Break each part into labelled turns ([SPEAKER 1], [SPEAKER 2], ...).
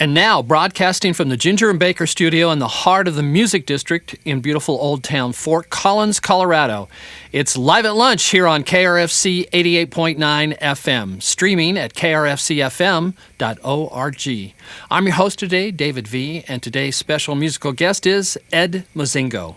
[SPEAKER 1] And now, broadcasting from the Ginger and Baker studio in the heart of the Music District in beautiful Old Town Fort Collins, Colorado. It's Live at Lunch here on KRFC 88.9 FM, streaming at krfcfm.org. I'm your host today, David V., and today's special musical guest is Ed Mozingo.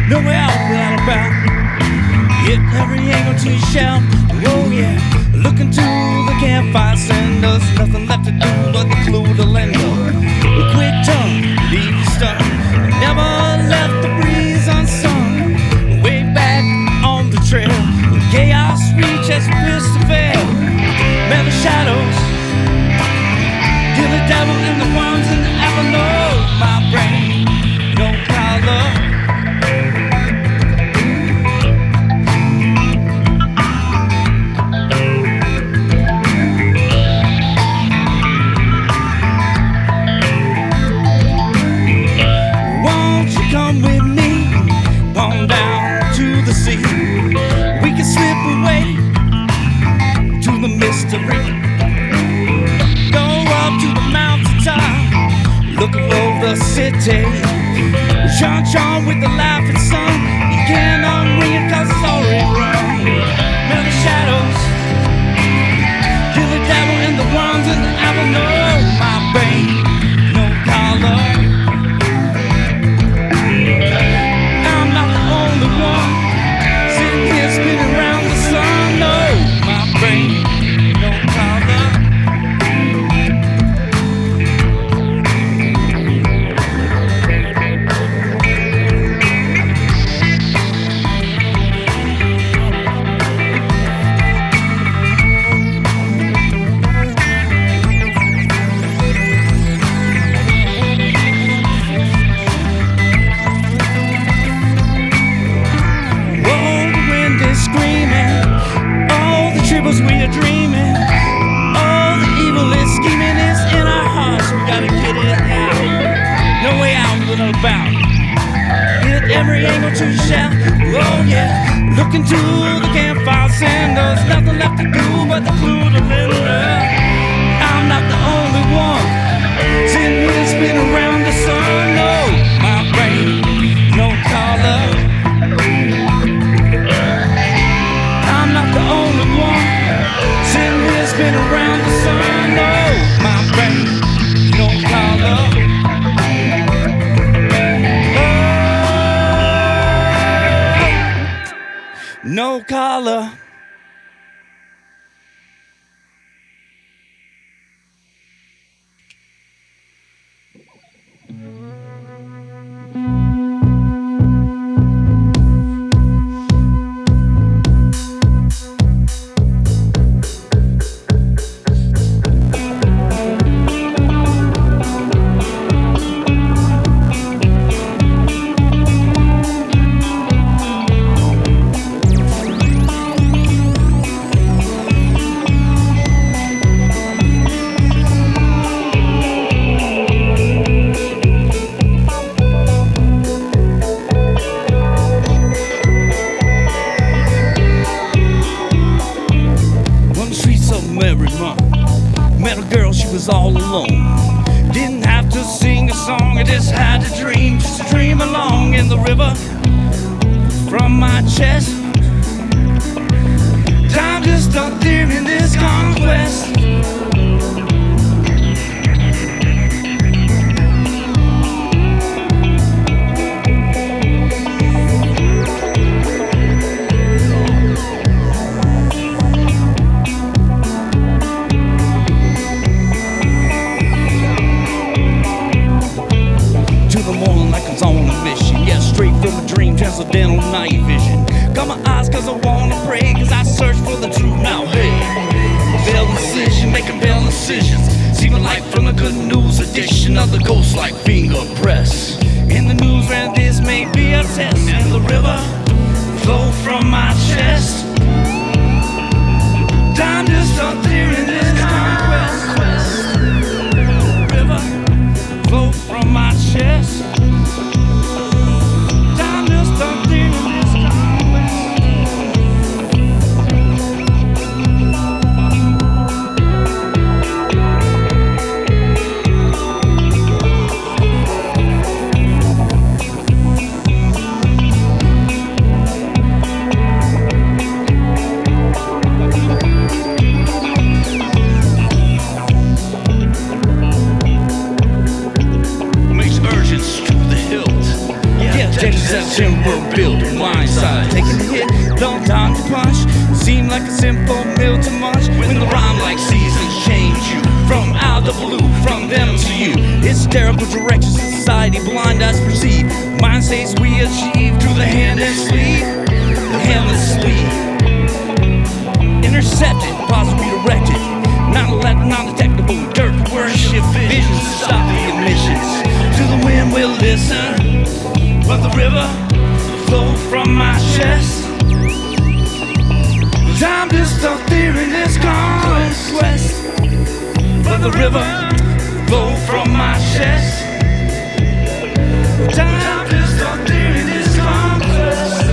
[SPEAKER 2] No way out without a bound. Hit every angle to shout. Oh yeah, look into the campfire sand. There's nothing left to do but the clue to lend her. A quick tongue, leave you stunned. Never left the breeze unsung. Way back on the trail, chaos reach as a pistol fail. Man the shadows, kill the devil and the worms and the apple. No, my brain, no collar. Come with me, on down to the sea. We can slip away to the mystery. Go up to the mountaintop, look over the city. John with the laughing sun. You can't unring it 'cause it's already wrong. Smell the shadows, kill the devil and the worms and the apple. No, my brain, no collar. Sitting here spinning around the sun. No, my brain, no color. We are dreaming, all the evil is scheming is in our hearts. We gotta get it out, no way out without a bound. Hit every angle to shout, oh yeah. Look into the campfire sand. There's nothing left to do but the clue to Linda. I'm not the only one sitting here spinning around the sun. No, my brain, no color. I'm not the only one sitting here spinning around the sun. No, my brain, no color. Oh, no color. Merrimon, met a girl, she was all alone. Didn't have to sing a song, I just had to dream, just to dream along in the river from my chest. Time just up there in this conquest. From a dream, transcendental night vision. Got my eyes 'cause I wanna pray, 'cause I search for the truth. Now hey, bell decision, making bell decisions. See my life from the good news edition of the ghost like finger press. In the news where this may be a test. And the river flow from my chest. Time to start clearing this conquest. timber built mine size. Taking a hit, long time to punch. Seemed like a simple meal to munch. When the rhyme like seasons change you from out the blue, from them to you. Hysterical directions society blind eyes perceive. Mind says we achieve through the hand and sleeve. The handless sleeve. Intercepted, possibly directed. 9/11, non-detectable dirt worship visions to stop the emissions. To the wind we'll listen, but the river flow from my chest. Time to stop fearing this conquest. But the river flow from my chest. Time to stop fearing this conquest.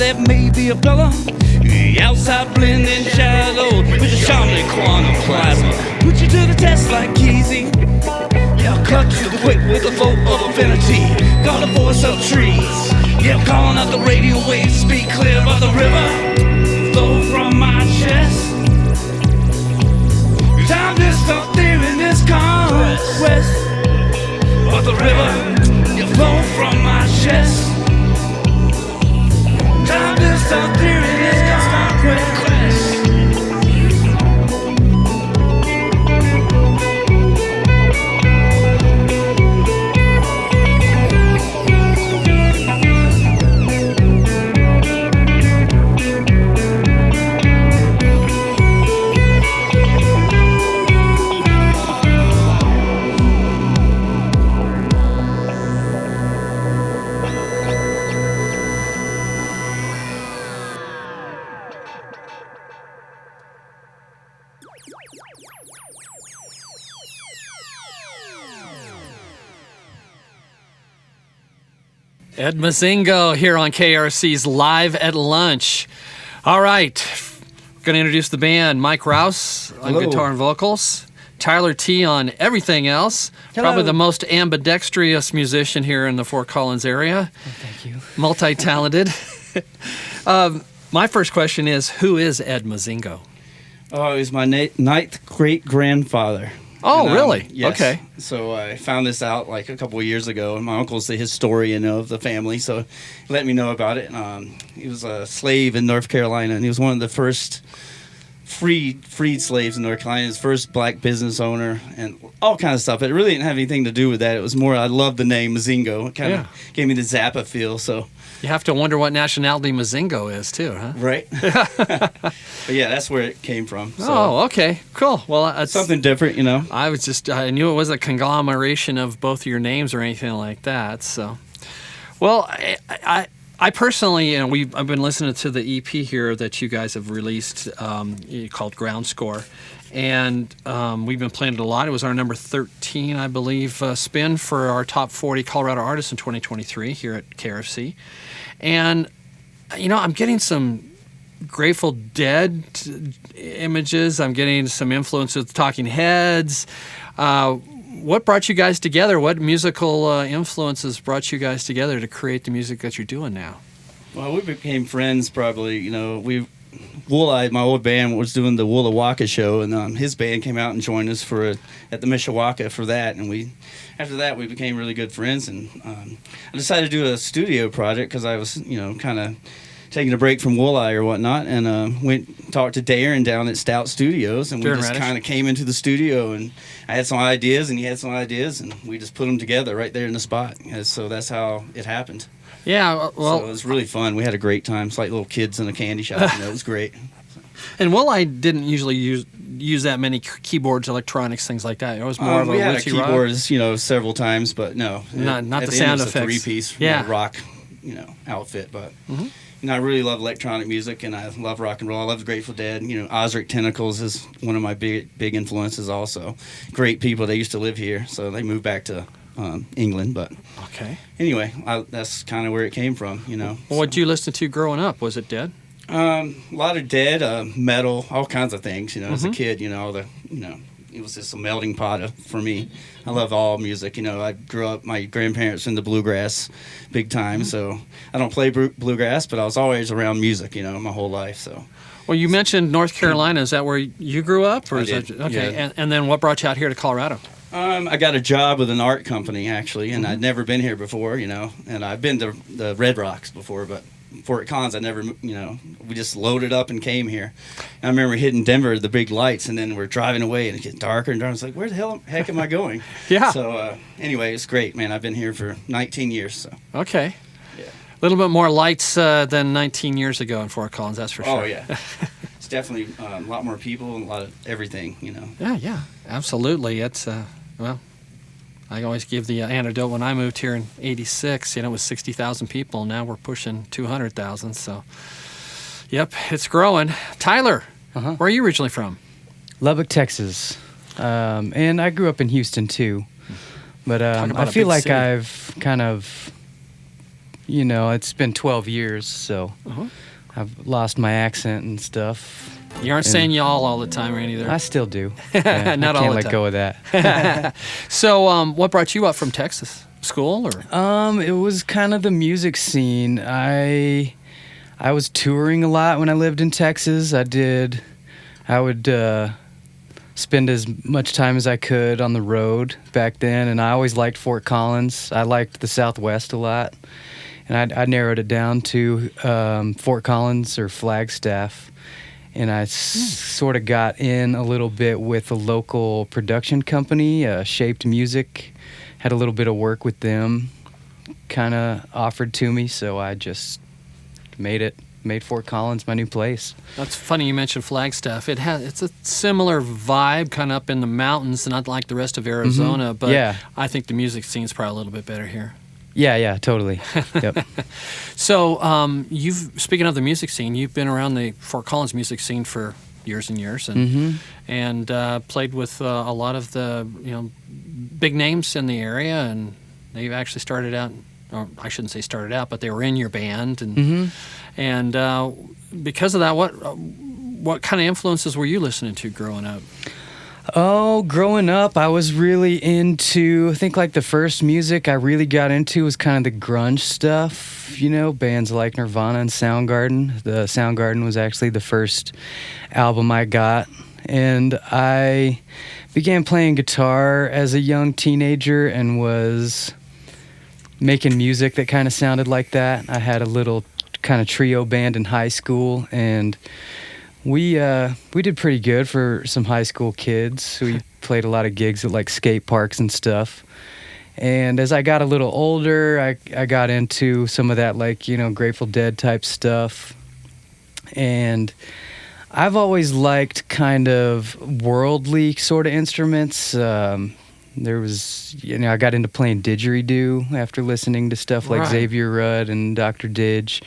[SPEAKER 2] That may be a fella outside blending shadows with a shiny quantum plasma. Put you to the test like Keezy. Yeah, I'll cut you quick with a flow of affinity. Got a voice of trees. Yeah, I'm calling out the radio waves. Speak clear by the river. Flow from my chest. Time to stop fearing this conquest. But the river, you flow from my chest. Time to stop fearing this conquest.
[SPEAKER 1] Ed Mozingo here on KRC's Live at Lunch. All right, going to introduce the band. Mike Rouse on
[SPEAKER 3] Hello.
[SPEAKER 1] guitar and vocals. Tyler T on everything else.
[SPEAKER 3] Hello.
[SPEAKER 1] Probably the most ambidextrous musician here in the Fort Collins area.
[SPEAKER 3] Oh, thank you.
[SPEAKER 1] Multi-talented. My first question is, who is Ed Mozingo?
[SPEAKER 3] Oh, he's my ninth great-grandfather.
[SPEAKER 1] Oh,
[SPEAKER 3] And,
[SPEAKER 1] really?
[SPEAKER 3] Yes.
[SPEAKER 1] Okay.
[SPEAKER 3] So I found this out like a couple of years ago, and my uncle's the historian of the family, so he let me know about it. He was a slave in North Carolina, and he was one of the first freed slaves in North Carolina, his first black business owner, and all kinds of stuff. It really didn't have anything to do with that. It was more, I love the name Mozingo. It kind of gave me the Zappa feel, so...
[SPEAKER 1] You have to wonder what nationality Mozingo is, too, huh?
[SPEAKER 3] Right. But yeah, that's where it came from. So.
[SPEAKER 1] Oh, okay. Cool. Well, it's
[SPEAKER 3] Something different, you know.
[SPEAKER 1] I knew it was a conglomeration of both of your names or anything like that. So, well, I personally, I've been listening to the EP here that you guys have released called Ground Score. And we've been playing it a lot. It was our number 13, I believe, spin for our top 40 Colorado artists in 2023 here at KRFC. And, I'm getting some Grateful Dead images. I'm getting some influence with Talking Heads. What brought you guys together? What musical influences brought you guys together to create the music that you're doing now?
[SPEAKER 3] Well, we became friends probably, we Wooleye, my old band, was doing the Woolawaka show, and his band came out and joined us at the Mishawaka for that. And after that, we became really good friends. And I decided to do a studio project because I was, kind of taking a break from Wooleye or whatnot, and went and talked to Darren down at Stout Studios, and we just kind of came into the studio, and I had some ideas, and he had some ideas, and we just put them together right there in the spot. And so that's how it happened.
[SPEAKER 1] Yeah, well,
[SPEAKER 3] so it was really fun. We had a great time. It's like little kids in a candy shop. It was great.
[SPEAKER 1] And Wooleye didn't usually use that many keyboards, electronics, things like that. It was more of a
[SPEAKER 3] we had
[SPEAKER 1] rootsy
[SPEAKER 3] keyboards, several times, but no,
[SPEAKER 1] not the
[SPEAKER 3] the
[SPEAKER 1] sound
[SPEAKER 3] end,
[SPEAKER 1] effects.
[SPEAKER 3] It's a three-piece rock, outfit. But I really love electronic music, and I love rock and roll. I love the Grateful Dead. Ozric Tentacles is one of my big influences. Also, great people. They used to live here, so they moved back to England. But anyway, that's kind of where it came from.
[SPEAKER 1] Well, what did you listen to growing up? Was it Dead?
[SPEAKER 3] A lot of Dead, metal, all kinds of things. As a kid, it was just a melting pot for me. I love all music. I grew up, my grandparents were in the bluegrass big time, so I don't play bluegrass, but I was always around music, my whole life. So.
[SPEAKER 1] Well, you mentioned North Carolina. Is that where you grew up? Or
[SPEAKER 3] I
[SPEAKER 1] is
[SPEAKER 3] did,
[SPEAKER 1] it, okay,
[SPEAKER 3] yeah.
[SPEAKER 1] And then what brought you out here to Colorado?
[SPEAKER 3] I got a job with an art company, actually, and I'd never been here before, and I've been to the Red Rocks before, but Fort Collins, I never, we just loaded up and came here. And I remember hitting Denver, the big lights, and then we're driving away, and it gets darker and darker. I was like, where the heck am I going?
[SPEAKER 1] Yeah.
[SPEAKER 3] So, anyway, it's great, man. I've been here for 19 years, so.
[SPEAKER 1] Okay.
[SPEAKER 3] Yeah.
[SPEAKER 1] A little bit more lights than 19 years ago in Fort Collins, that's for sure.
[SPEAKER 3] Oh, yeah. It's definitely a lot more people and a lot of everything,
[SPEAKER 1] Yeah, absolutely. It's, I always give the anecdote when I moved here in '86. It was 60,000 people. Now we're pushing 200,000. So, yep, it's growing. Tyler, where are you originally from?
[SPEAKER 4] Lubbock, Texas, and I grew up in Houston too. But I feel like
[SPEAKER 1] city.
[SPEAKER 4] I've kind of, it's been 12 years, so I've lost my accent and stuff.
[SPEAKER 1] You aren't saying y'all all the time, or either.
[SPEAKER 4] I still do. Yeah,
[SPEAKER 1] Not
[SPEAKER 4] I
[SPEAKER 1] all
[SPEAKER 4] can't
[SPEAKER 1] the
[SPEAKER 4] let
[SPEAKER 1] time.
[SPEAKER 4] go of that.
[SPEAKER 1] So, what brought you up from Texas? School or?
[SPEAKER 4] It was kind of the music scene. I was touring a lot when I lived in Texas. I would spend as much time as I could on the road back then, and I always liked Fort Collins. I liked the Southwest a lot, and I narrowed it down to Fort Collins or Flagstaff. And I sort of got in a little bit with a local production company, Shaped Music. Had a little bit of work with them, kind of offered to me, so I just made Fort Collins my new place.
[SPEAKER 1] That's funny you mentioned Flagstaff. It's a similar vibe, kind of up in the mountains, not like the rest of Arizona, but
[SPEAKER 4] yeah.
[SPEAKER 1] I think the music scene's probably a little bit better here.
[SPEAKER 4] Yeah, totally. Yep.
[SPEAKER 1] So, speaking of the music scene, you've been around the Fort Collins music scene for years and years, and played with a lot of the big names in the area, and they've actually started out. Or I shouldn't say started out, but they were in your band, and because of that, what kind of influences were you listening to growing up?
[SPEAKER 4] Oh, growing up, I was really into, I think like the first music I really got into was kind of the grunge stuff, bands like Nirvana and Soundgarden. The Soundgarden was actually the first album I got, and I began playing guitar as a young teenager and was making music that kind of sounded like that. I had a little kind of trio band in high school, and we did pretty good for some high school kids. We played a lot of gigs at like skate parks and stuff. And as I got a little older, I got into some of that Grateful Dead type stuff. And I've always liked kind of worldly sort of instruments. There was, I got into playing didgeridoo after listening to stuff like Xavier Rudd and Dr. Didge.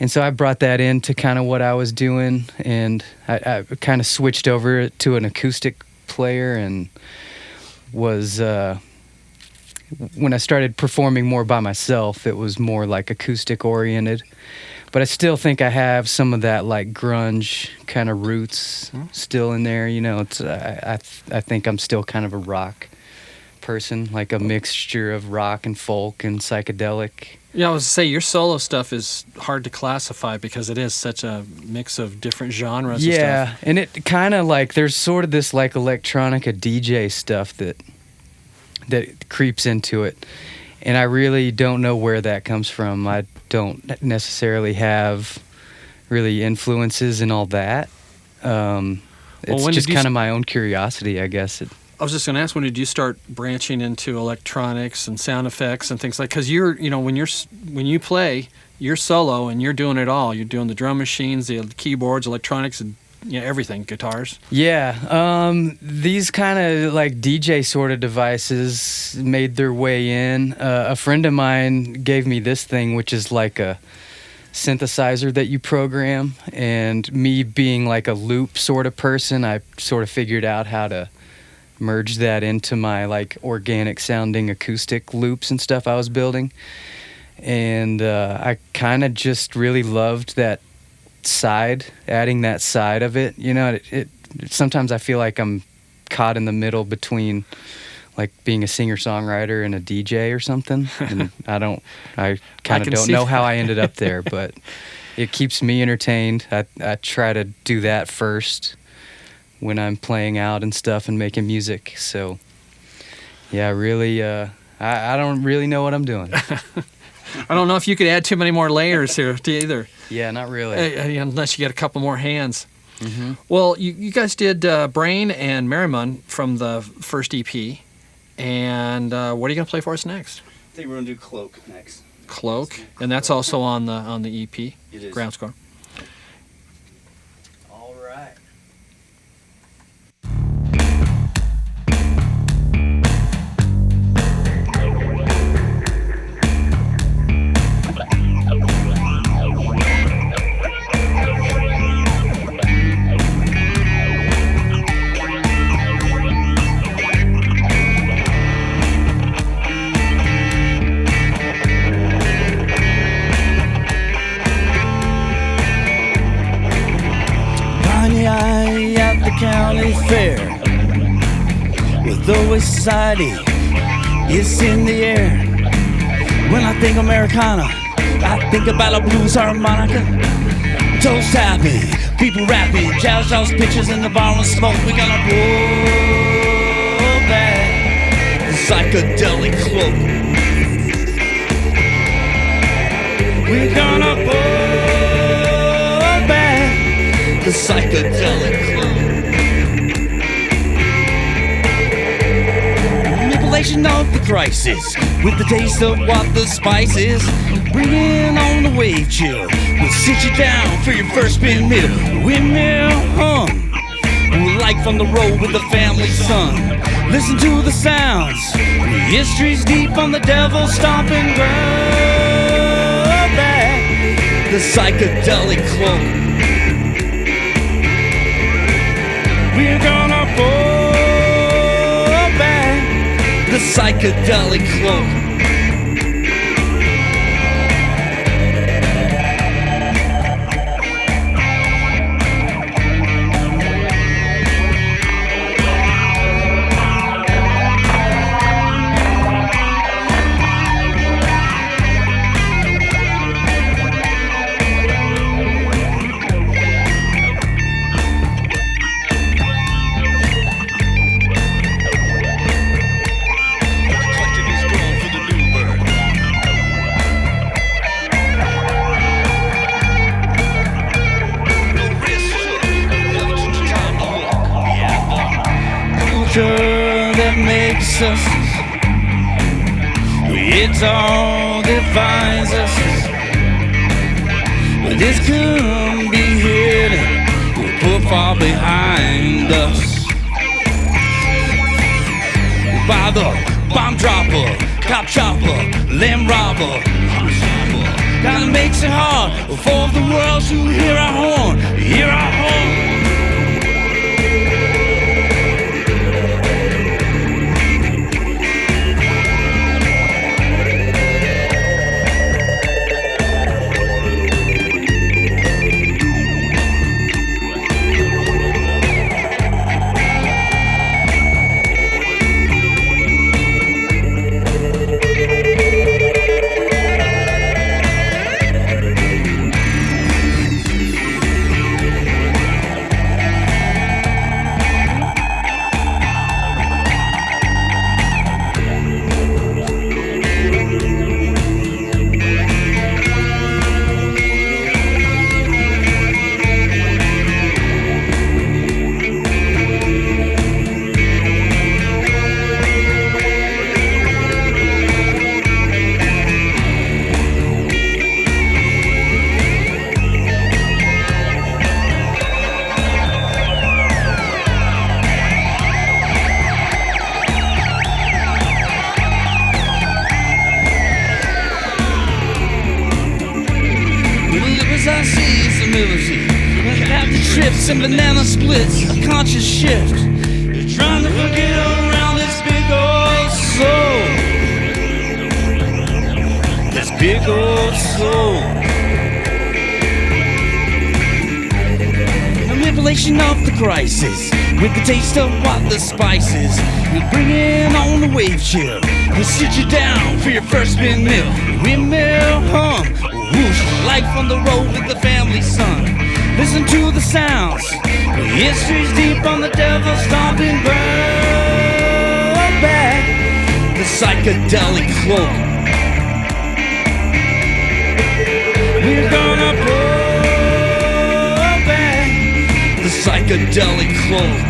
[SPEAKER 4] And so I brought that into kind of what I was doing, and I kind of switched over to an acoustic player, and was, when I started performing more by myself, it was more like acoustic oriented. But I still think I have some of that like grunge kind of roots still in there. I think I'm still kind of a rock person, like a mixture of rock and folk and psychedelic.
[SPEAKER 1] Yeah, I was to say your solo stuff is hard to classify because it is such a mix of different genres.
[SPEAKER 4] Yeah,
[SPEAKER 1] and stuff.
[SPEAKER 4] and it kind of like there's sort of this like electronica DJ stuff that creeps into it, and I really don't know where that comes from. I don't necessarily have really influences and all that. It's just kind of my own curiosity, I guess.
[SPEAKER 1] I was just going to ask, when did you start branching into electronics and sound effects and things like? Because you're, you know, when you play, you're solo and you're doing it all. You're doing the drum machines, the keyboards, electronics, and everything, guitars.
[SPEAKER 4] Yeah, these kind of like DJ sort of devices made their way in. A friend of mine gave me this thing, which is like a synthesizer that you program, and me being like a loop sort of person, I sort of figured out how to merge that into my like organic sounding acoustic loops and stuff I was building. And I kind of just really loved that side, adding that side of it. You know, it sometimes I feel like I'm caught in the middle between like being a singer-songwriter and a DJ or something. And I kind of don't know how I ended up there, but it keeps me entertained. I try to do that first when I'm playing out and stuff and making music. So yeah, really, I don't really know what I'm doing.
[SPEAKER 1] I don't know if you could add too many more layers here either.
[SPEAKER 4] Yeah, not really.
[SPEAKER 1] Unless you get a couple more hands.
[SPEAKER 4] Mm-hmm.
[SPEAKER 1] Well, you guys did Brain and Merrimon from the first EP. And what are you going to play for us next?
[SPEAKER 3] I think we're going to do Cloak next.
[SPEAKER 1] Cloak, and that's also on the EP.
[SPEAKER 3] It is.
[SPEAKER 1] Ground score.
[SPEAKER 3] All right. At the county fair, with always society is in the air. When I think Americana, I think about a blues harmonica. Toast happy, people rapping, jazz house pictures in the bar and smoke. We gonna roll back the psychedelic cloak. We're gonna roll back the psychedelic cloak. Manipulation of the crisis with the taste of what the spice is. Bringing on the wave chill. We'll sit you down for your first spin middle. Windmill hum. Like from the road with the family son. Listen to the sounds. History's deep on the devil stomping ground. Back the psychedelic cloak. We're gonna pull back the psychedelic cloak. That makes us, it's all defines us. But this couldn't be hidden, we're put far behind us. By the bomb dropper, cop chopper, limb robber. Kinda makes it hard for the world to hear our horn, hear our horn.
[SPEAKER 2] some banana splits, a conscious shift. You're trying to forget around this big old soul. This big old soul. Manipulation of the crisis with the taste of what the spices. You bring in on the wave chill. We sit you down for your first windmill. Windmill hum, whoosh, life on the road with the family son. Listen to the sounds. History's deep on the devil stomping back. The psychedelic cloak. We're gonna pull back the psychedelic cloak.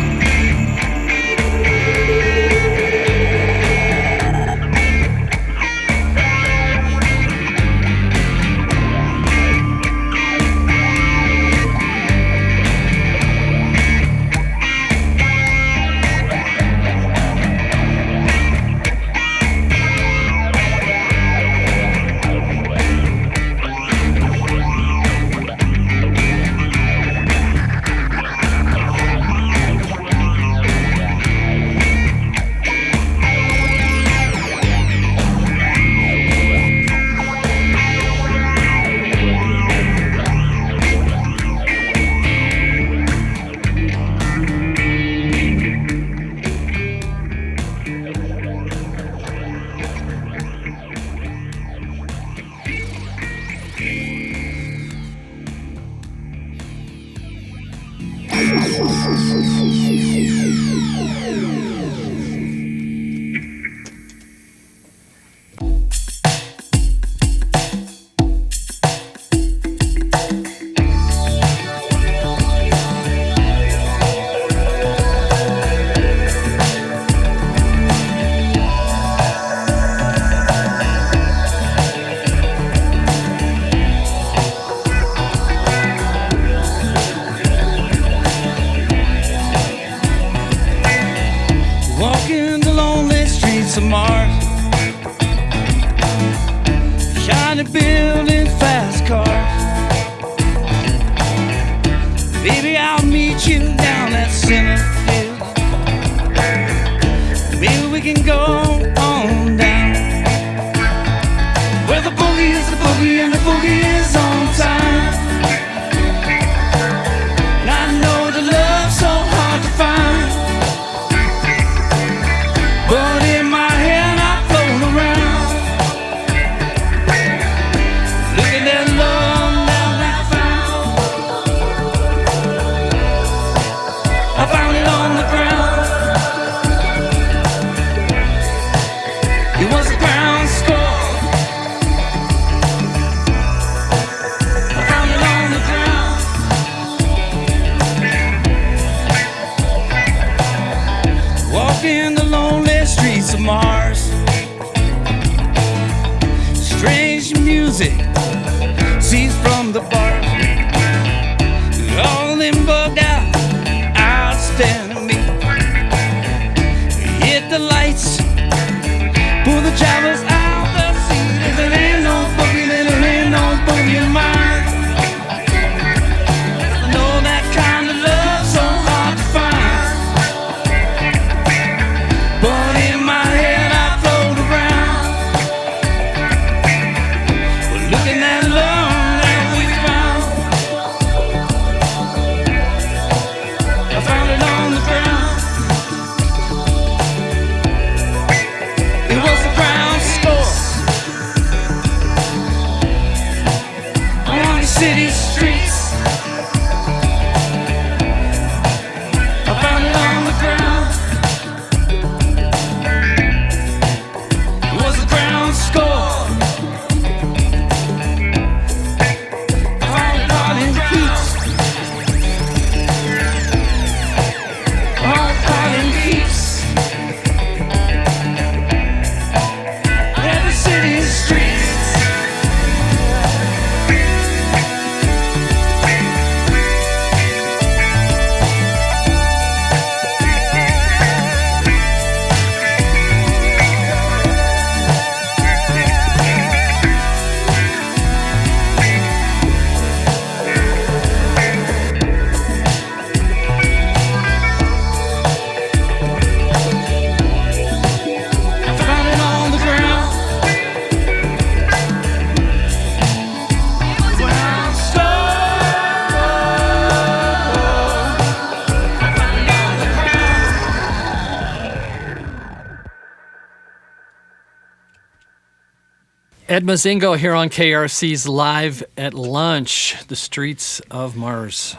[SPEAKER 1] Ed Mozingo here on KRFC's Live at Lunch, The Streets of Mars.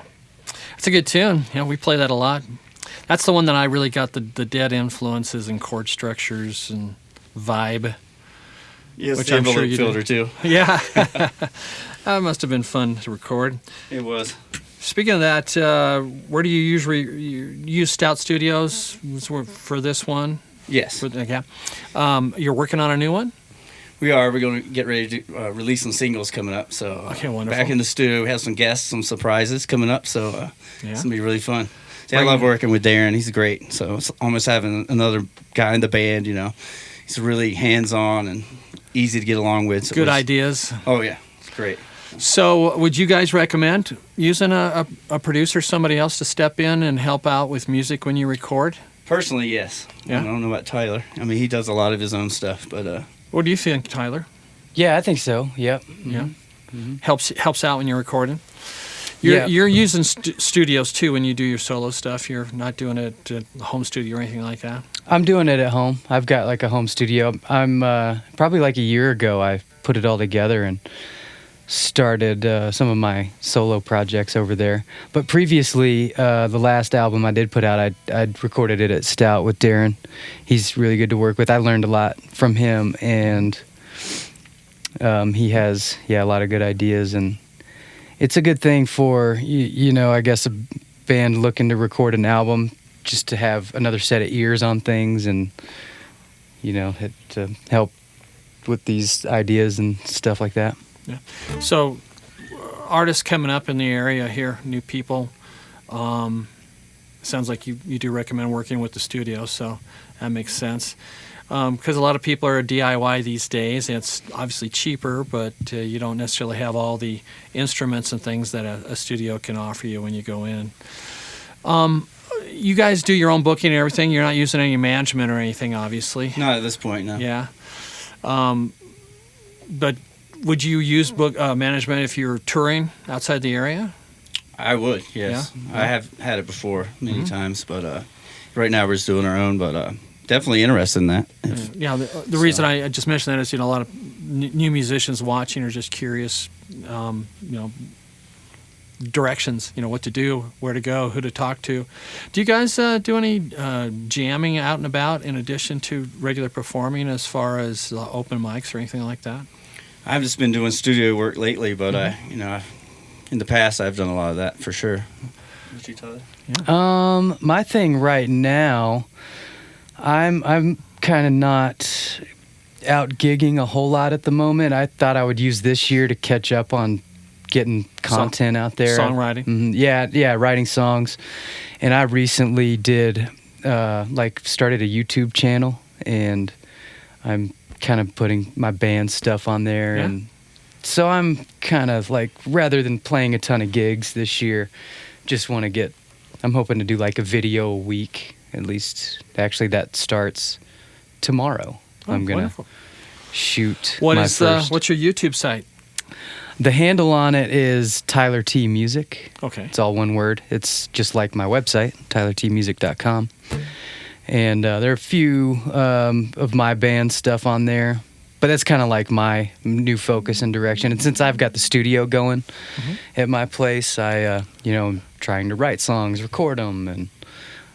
[SPEAKER 1] It's a good tune. We play that a lot. That's the one that I really got the dead influences and chord structures and vibe.
[SPEAKER 3] Yes,
[SPEAKER 1] which
[SPEAKER 3] the
[SPEAKER 1] I'm sure
[SPEAKER 3] envelope
[SPEAKER 1] you
[SPEAKER 3] filter
[SPEAKER 1] do.
[SPEAKER 3] too.
[SPEAKER 1] Yeah. That must have been fun to record.
[SPEAKER 3] It was.
[SPEAKER 1] Speaking of that, where do you usually use Stout Studios for this one?
[SPEAKER 3] Yes.
[SPEAKER 1] You're working on a new one?
[SPEAKER 3] We are. We're going to get ready to release some singles coming up. So
[SPEAKER 1] Okay, wonderful.
[SPEAKER 3] back in the studio, we have some guests, some surprises coming up. So it's going to be really fun. See, I
[SPEAKER 1] Bring-
[SPEAKER 3] love working with Darren. He's great. So it's almost having another guy in the band, He's really hands-on and easy to get along with. So
[SPEAKER 1] Good ideas.
[SPEAKER 3] Oh, yeah. It's great.
[SPEAKER 1] So would you guys recommend using a producer, somebody else to step in and help out with music when you record?
[SPEAKER 3] Personally, yes.
[SPEAKER 1] Yeah?
[SPEAKER 3] I don't know about Tyler. I mean, he does a lot of his own stuff, but...
[SPEAKER 1] What do you think, Tyler?
[SPEAKER 4] Yeah, I think so. Yep.
[SPEAKER 1] Yeah.
[SPEAKER 4] Mm-hmm.
[SPEAKER 1] Helps out when you're recording.
[SPEAKER 4] Yeah.
[SPEAKER 1] You're using studios too when you do your solo stuff. You're not doing it at a home studio or anything like that.
[SPEAKER 4] I'm doing it at home. I've got like a home studio. I'm probably like a year ago I put it all together and started some of my solo projects over there. But previously, the last album I did put out, I'd recorded it at Stout with Darren. He's really good to work with. I learned a lot from him, and he has a lot of good ideas, and it's a good thing for I guess a band looking to record an album, just to have another set of ears on things, and to help with these ideas and stuff like that.
[SPEAKER 1] Yeah. So, artists coming up in the area here, new people. Sounds like you do recommend working with the studio, so that makes sense. Because a lot of people are DIY these days, and it's obviously cheaper, but you don't necessarily have all the instruments and things that a studio can offer you when you go in. You guys do your own booking and everything. You're not using any management or anything, obviously.
[SPEAKER 3] Not at this point, no.
[SPEAKER 1] Yeah. But would you use management if you're touring outside the area?
[SPEAKER 3] I would, yes.
[SPEAKER 1] Yeah?
[SPEAKER 3] I have had it before many times, but right now we're just doing our own, but definitely interested in that.
[SPEAKER 1] Yeah, the reason I just mentioned that is, a lot of new musicians watching are just curious, directions, what to do, where to go, who to talk to. Do you guys do any jamming out and about in addition to regular performing as far as open mics or anything like that?
[SPEAKER 3] I've just been doing studio work lately, but in the past I've done a lot of that for sure. What you, Tyler?
[SPEAKER 4] My thing right now, I'm kind of not out gigging a whole lot at the moment. I thought I would use this year to catch up on getting content out there.
[SPEAKER 1] Songwriting?
[SPEAKER 4] Yeah, writing songs. And I recently did, started a YouTube channel, and I'm kind of putting my band stuff on there.
[SPEAKER 1] Yeah.
[SPEAKER 4] And so I'm kind of rather than playing a ton of gigs this year, just want to I'm hoping to do like a video a week, at least. Actually, that starts tomorrow. I'm going to shoot my first.
[SPEAKER 1] What's your YouTube site?
[SPEAKER 4] The handle on it is Tyler T Music.
[SPEAKER 1] Okay.
[SPEAKER 4] It's all one word. It's just like my website, tylertmusic.com. And there are a few of my band stuff on there, but that's kind of like my new focus and direction. And since I've got the studio going at my place, I'm trying to write songs, record them, and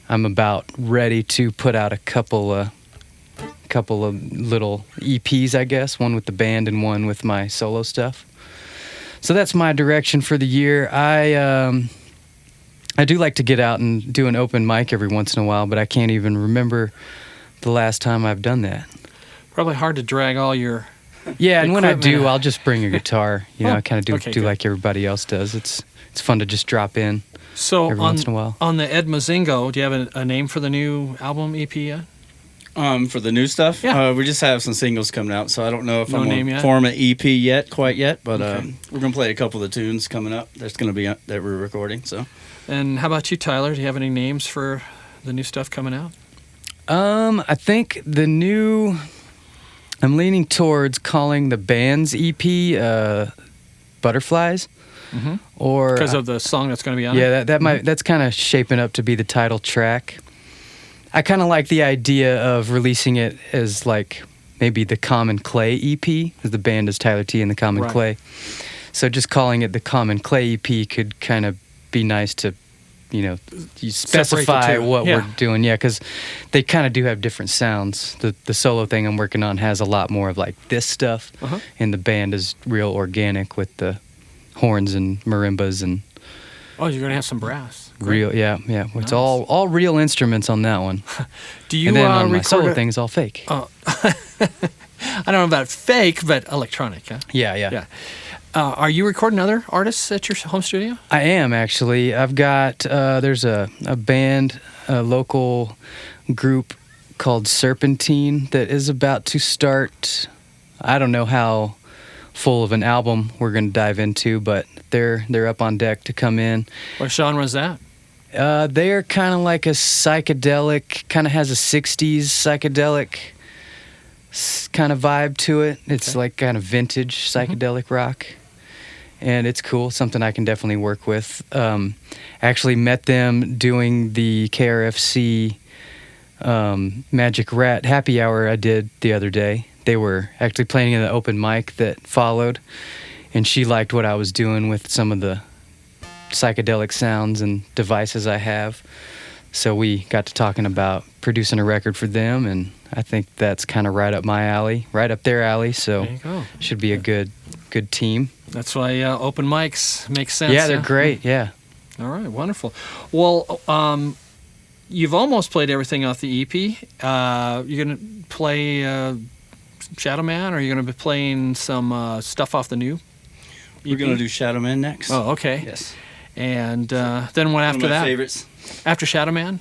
[SPEAKER 4] I'm about ready to put out a couple of little EPs, I guess, one with the band and one with my solo stuff. So that's my direction for the year. I do like to get out and do an open mic every once in a while, but I can't even remember the last time I've done that.
[SPEAKER 1] Probably hard to drag all your
[SPEAKER 4] Yeah, and when I do,
[SPEAKER 1] equipment.
[SPEAKER 4] I'll just bring a guitar. I kind of do
[SPEAKER 1] good.
[SPEAKER 4] like everybody else does. It's fun to just drop in
[SPEAKER 1] So
[SPEAKER 4] every once in a while.
[SPEAKER 1] on the Ed Mozingo, do you have a name for the new album EP yet?
[SPEAKER 3] For the new stuff,
[SPEAKER 1] Yeah.
[SPEAKER 3] we just have some singles coming out, so I don't know if
[SPEAKER 1] No
[SPEAKER 3] I'm
[SPEAKER 1] name
[SPEAKER 3] going
[SPEAKER 1] yet?
[SPEAKER 3] to form an EP quite yet, but
[SPEAKER 1] Okay.
[SPEAKER 3] we're going to play a couple of the tunes coming up. There's going to be that we're recording, so.
[SPEAKER 1] And how about you, Tyler? Do you have any names for the new stuff coming out?
[SPEAKER 4] I think I'm leaning towards calling the band's EP Butterflies. Or
[SPEAKER 1] Because of the song that's going to be on it?
[SPEAKER 4] yeah, that's kind of shaping up to be the title track. I kind of like the idea of releasing it as like maybe the Common Clay EP, because the band is Tyler T and the Common
[SPEAKER 1] Right.
[SPEAKER 4] Clay. So just calling it the Common Clay EP could kind of be nice to, you specify
[SPEAKER 1] two.
[SPEAKER 4] what
[SPEAKER 1] Yeah.
[SPEAKER 4] we're doing. Yeah, because they kind of do have different sounds. The solo thing I'm working on has a lot more of like this stuff, and the band is real organic with the horns and marimbas and
[SPEAKER 1] Oh, you're going to have some brass.
[SPEAKER 4] real. Yeah. It's
[SPEAKER 1] Nice.
[SPEAKER 4] all real instruments on that one.
[SPEAKER 1] Do you
[SPEAKER 4] And then on my
[SPEAKER 1] record
[SPEAKER 4] solo thing is all fake.
[SPEAKER 1] I don't know about fake, but electronic, huh?
[SPEAKER 4] Yeah.
[SPEAKER 1] Are you recording other artists at your home studio?
[SPEAKER 4] I am actually. I've got there's a band, a local group called Serpentine that is about to start. I don't know how full of an album we're going to dive into, but they're up on deck to come in.
[SPEAKER 1] What genre is that?
[SPEAKER 4] They're kind of like a psychedelic, kind of has a 60s psychedelic kind of vibe to it. It's like kind of vintage psychedelic rock. And it's cool, something I can definitely work with. Actually met them doing the KRFC Magic Rat happy hour I did the other day. They were actually playing in the open mic that followed, and she liked what I was doing with some of the psychedelic sounds and devices I have. So we got to talking about producing a record for them, and I think that's kind of right up my alley, right up their alley. So
[SPEAKER 1] There you go.
[SPEAKER 4] should be a good team.
[SPEAKER 1] That's why open mics make sense.
[SPEAKER 4] Yeah, they're great. Yeah.
[SPEAKER 1] All right, wonderful. Well, you've almost played everything off the EP. You're going to play Shadow Man, or are you going to be playing some stuff off the new EP?
[SPEAKER 3] We're going to do Shadow Man next.
[SPEAKER 1] Oh, okay.
[SPEAKER 3] Yes.
[SPEAKER 1] And then what
[SPEAKER 3] One
[SPEAKER 1] after
[SPEAKER 3] of my
[SPEAKER 1] that?
[SPEAKER 3] favorites.
[SPEAKER 1] After Shadow Man?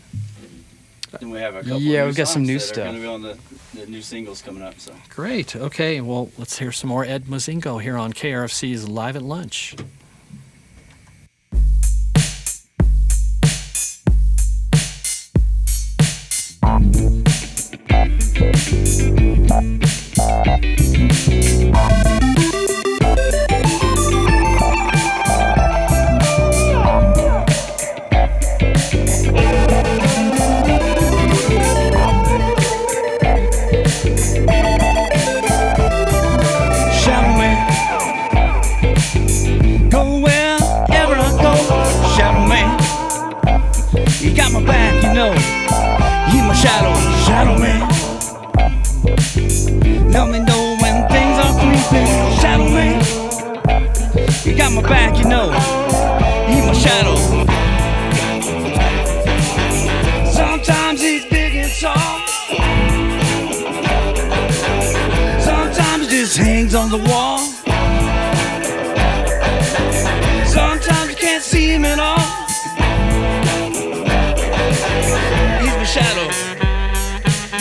[SPEAKER 3] Then we have a couple
[SPEAKER 4] Yeah,
[SPEAKER 3] of
[SPEAKER 4] we've got some new
[SPEAKER 3] songs that
[SPEAKER 4] stuff.
[SPEAKER 3] are going to be on the new singles coming up. So
[SPEAKER 1] Great. Okay, well, let's hear some more Ed Mozingo here on KRFC's Live at Lunch.
[SPEAKER 2] Shadow Man, go wherever I go. Shadow Man, you got my back, you know. You my shadow, Shadow Man. Let me know when things are creeping. Shadow Man, you got my back, you know. You my shadow. Sometimes he's big and tall. Sometimes it just hangs on the wall. Sometimes you can't see him at all. He's my shadow.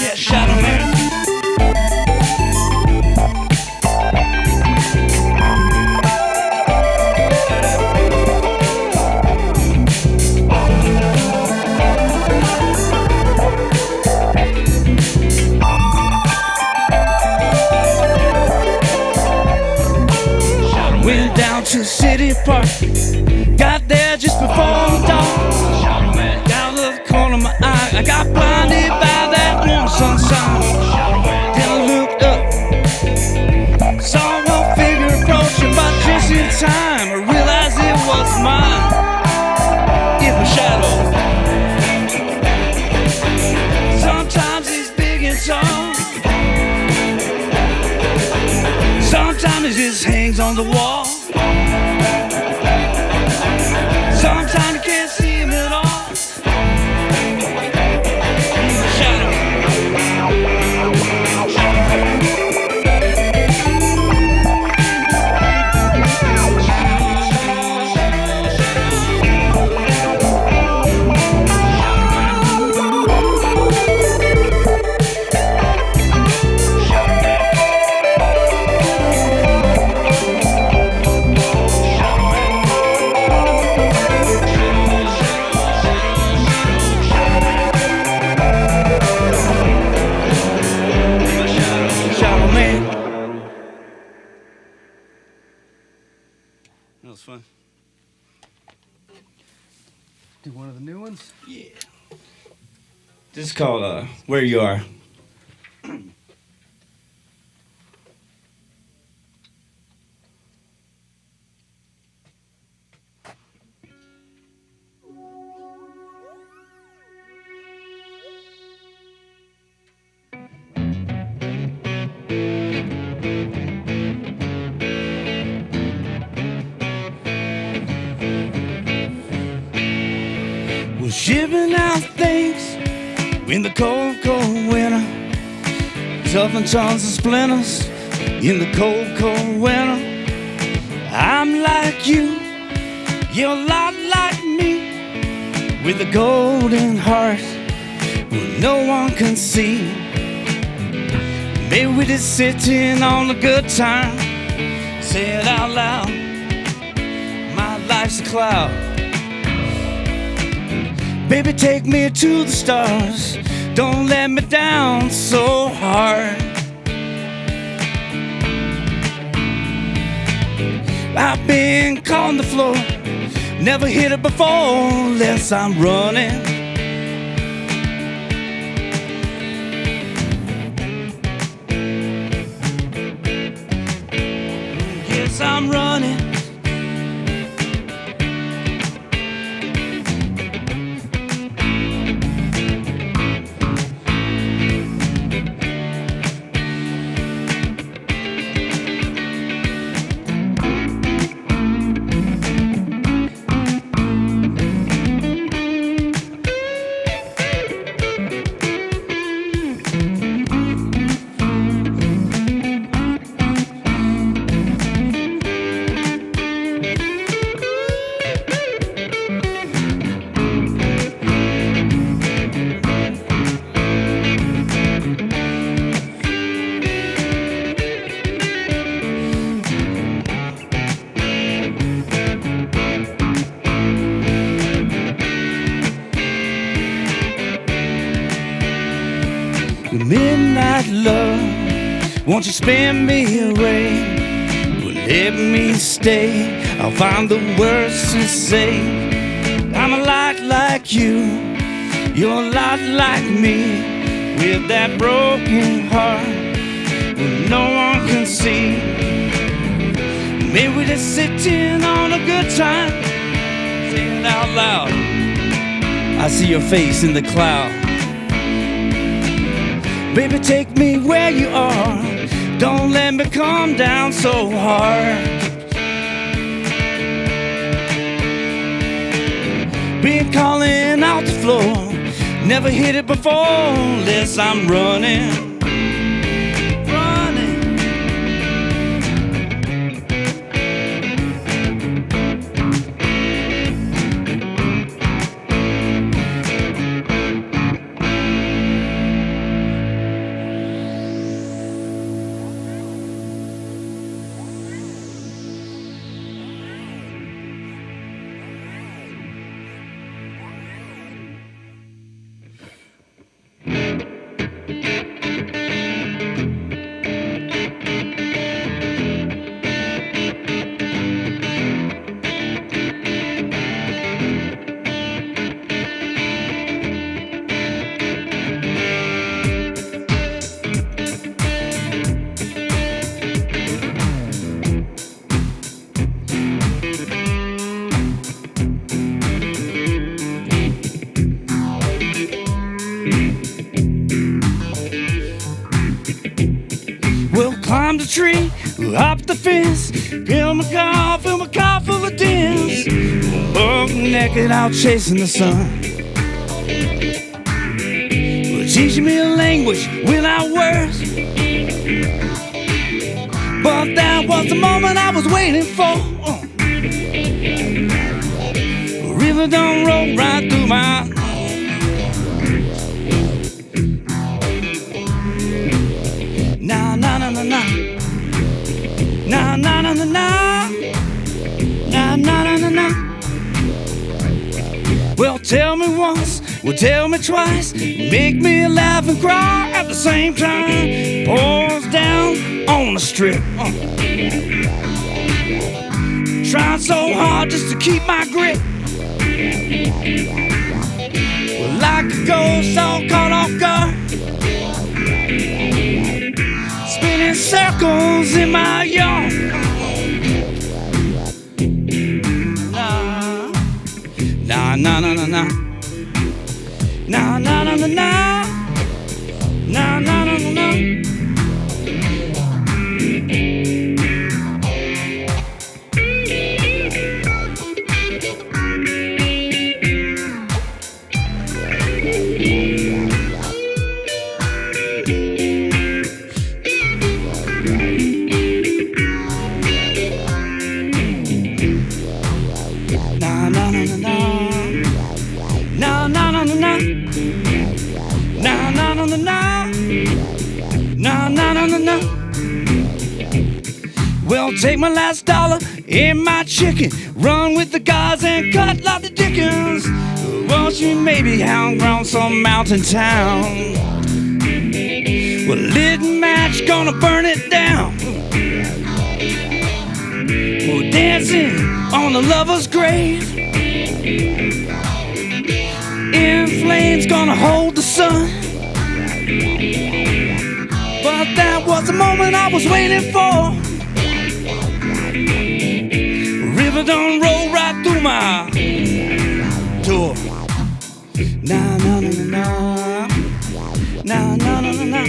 [SPEAKER 2] Yeah, Shadow Man. Went down to City Park, got there just before dawn. Down to the corner of my eye, I got blinded by that warm sunshine. Then I looked up, saw one figure approaching, but just in time I realized it was mine. It was Shadow. Sometimes he's big and tall. Sometimes it just hangs on the wall. Sometimes you can't see him at all. He's a shadow. Shadow Man.
[SPEAKER 3] that was fun.
[SPEAKER 4] Do one of the new ones?
[SPEAKER 3] Yeah. This is called Where You Are.
[SPEAKER 2] Shipping out things in the cold, cold winter. Tough and tons of splinters in the cold, cold winter. I'm like you, you're a lot like me, with a golden heart no one can see. Maybe we're just sitting on a good time. Say it out loud, my life's a cloud. Baby, take me to the stars, don't let me down so hard. I've been caught on the floor, never hit it before unless I'm running. Yes, I'm running. Midnight love, won't you spin me away? Well, let me stay, I'll find the words to say. I'm a lot like you, you're a lot like me, with that broken heart that no one can see. Maybe we're just sitting on a good time. Say it out loud, I see your face in the cloud. Baby, take me where you are, don't let me come down so hard. Been calling out the floor, never hit it before unless I'm running. Climb the tree, hop the fence, fill my car full of dents. Buck naked out chasing the sun. Teaching me a language without words. But that was the moment I was waiting for. A river done roll right through my. Na na na na na. Na na na na na. Na na na na na. Well, tell me once, well, tell me twice. Make me laugh and cry at the same time. Pours down on the strip. Trying so hard just to keep my grip. Well, like a ghost all caught off guard. Spinning circles in my yard. Na na na na na. Na na na na na. Na na na na na. na na na. Na na na na na. Well, take my last dollar and my chicken, run with the guys and cut like the Dickens. Won't you maybe hound around some mountain town? Well, lit match gonna burn it down. Well, dancing on the lover's grave, in flames gonna hold the sun. But that was the moment I was waiting for. River done roll right through my door. Na na na na na. Na na na na na.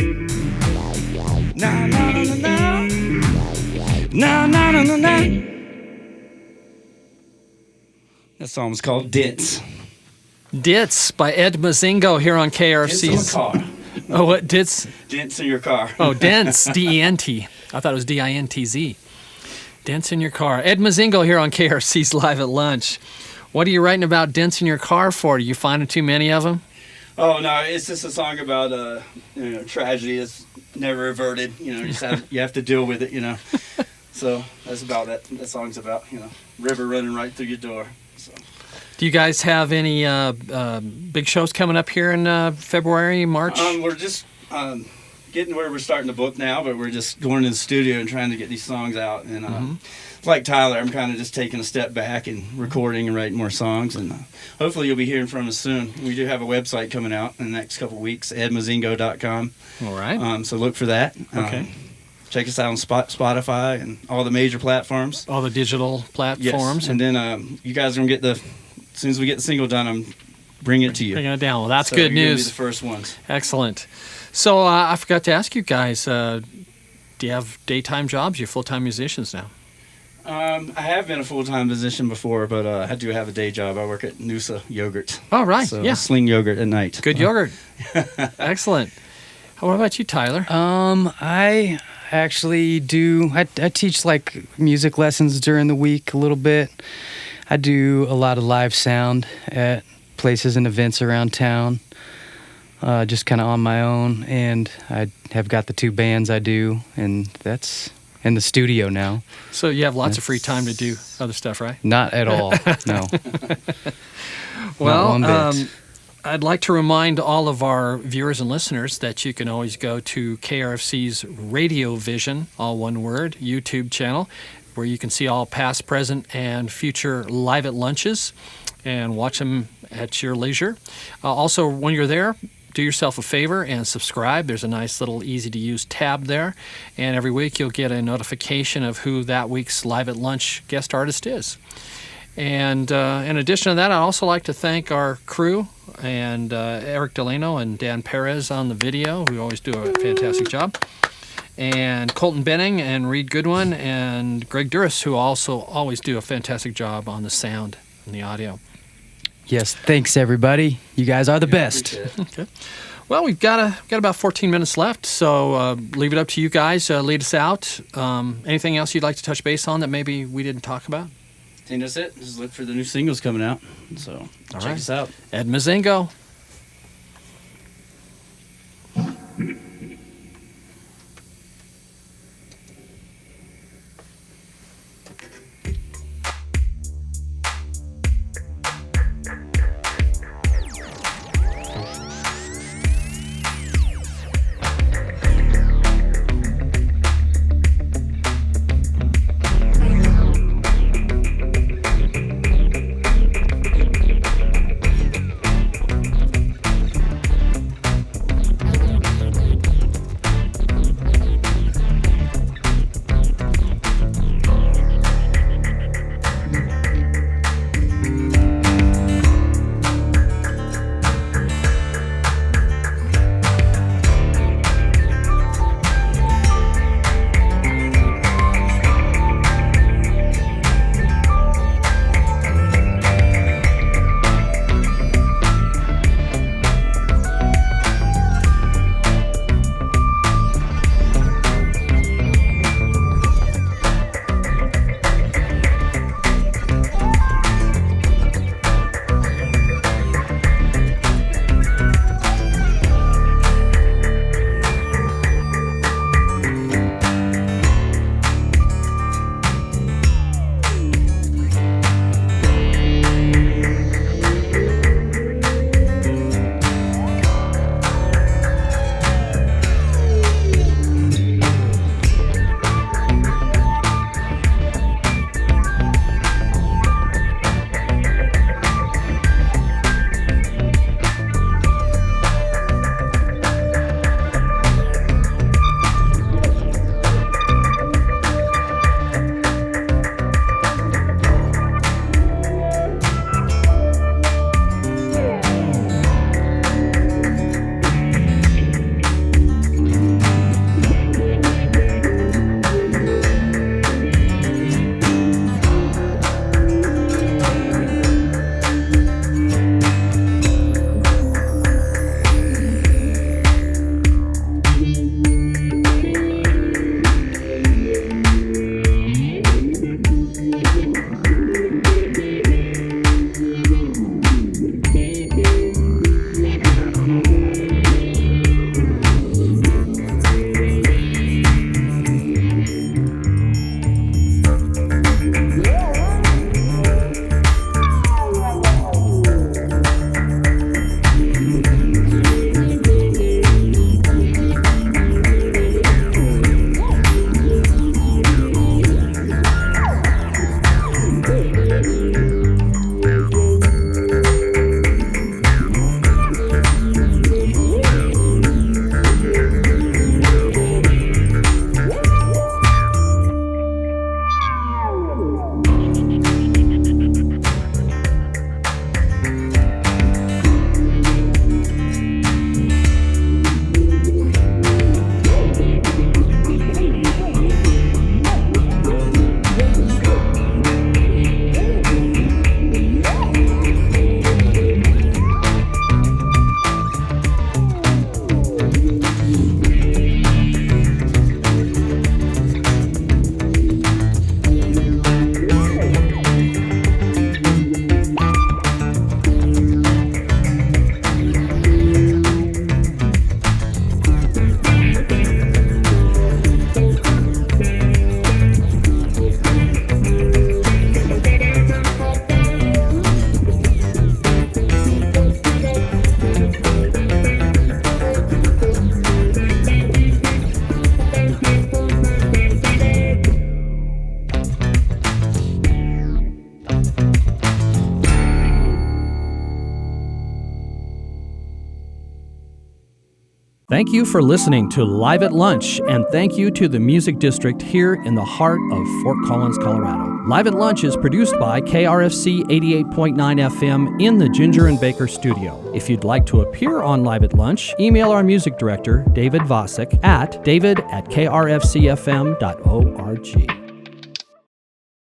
[SPEAKER 2] Na na na na na. Na na na na na. That song was called Dents.
[SPEAKER 1] Dents by Ed Mozingo here on KRFC.
[SPEAKER 3] Dents in the car.
[SPEAKER 1] Oh, what? Dents?
[SPEAKER 3] Dents in your car.
[SPEAKER 1] Oh, Dents. D-E-N-T. I thought it was D-I-N-T-Z. Dents in your car. Ed Mozingo here on KRFC's Live at Lunch. What are you writing about dents in your car for? Are you finding too many of them?
[SPEAKER 3] Oh no, it's just a song about tragedy that's never averted. You have to deal with it. So that's about that. That song's about river running right through your door. So.
[SPEAKER 1] Do you guys have any big shows coming up here in February, March?
[SPEAKER 3] We're just getting where we're starting to book now, but we're just going to the studio and trying to get these songs out. And like Tyler, I'm kind of just taking a step back and recording and writing more songs. And hopefully you'll be hearing from us soon. We do have a website coming out in the next couple of weeks, edmozingo.com.
[SPEAKER 1] All right.
[SPEAKER 3] So look for that.
[SPEAKER 1] Okay.
[SPEAKER 3] Check us out on Spotify and all the major platforms.
[SPEAKER 1] All the digital platforms.
[SPEAKER 3] Yes. And then you guys are going to get as soon as we get the single done, I'm bringing it to you.
[SPEAKER 1] Bringing it down. Well, that's
[SPEAKER 3] So
[SPEAKER 1] good
[SPEAKER 3] you're gonna be
[SPEAKER 1] news.
[SPEAKER 3] the first ones.
[SPEAKER 1] Excellent. So I forgot to ask you guys, do you have daytime jobs? You're full-time musicians now.
[SPEAKER 3] I have been a full-time musician before, but I do have a day job. I work at Noosa Yogurt.
[SPEAKER 1] Oh, right.
[SPEAKER 3] So
[SPEAKER 1] yeah.
[SPEAKER 3] I sling yogurt at night.
[SPEAKER 1] Good yogurt. Excellent. What about you, Tyler?
[SPEAKER 4] I actually do. I teach like music lessons during the week a little bit. I do a lot of live sound at places and events around town, just kind of on my own. And I have got the 2 bands I do, and that's in the studio now.
[SPEAKER 1] So you have lots of free time to do other stuff, right?
[SPEAKER 4] Not at all. No.
[SPEAKER 1] Well,
[SPEAKER 4] Not one bit.
[SPEAKER 1] I'd like to remind all of our viewers and listeners that you can always go to KRFC's RadioVision, all one word, YouTube channel, where you can see all past, present, and future Live at Lunches and watch them at your leisure. Also, when you're there, do yourself a favor and subscribe. There's a nice little easy-to-use tab there. And every week you'll get a notification of who that week's Live at Lunch guest artist is. And in addition to that, I'd also like to thank our crew and Eric Delano and Dan Perez on the video, who always do a fantastic job. And Colton Boening and Reed Goodwin and Greg Douras, who also always do a fantastic job on the sound and the audio.
[SPEAKER 4] Yes, thanks everybody. You guys are the best.
[SPEAKER 1] Okay. Well, we've got about 14 minutes left, so leave it up to you guys. Lead us out. Anything else you'd like to touch base on that maybe we didn't talk about?
[SPEAKER 3] I think that's it. Just look for the new singles coming out. So check us out.
[SPEAKER 1] Ed Mozingo. Thank you for listening to Live at Lunch, and thank you to the Music District here in the heart of Fort Collins, Colorado. Live at Lunch is produced by KRFC 88.9 FM in the Ginger and Baker studio. If you'd like to appear on Live at Lunch, email our music director, David Vacek, at david@krfcfm.org.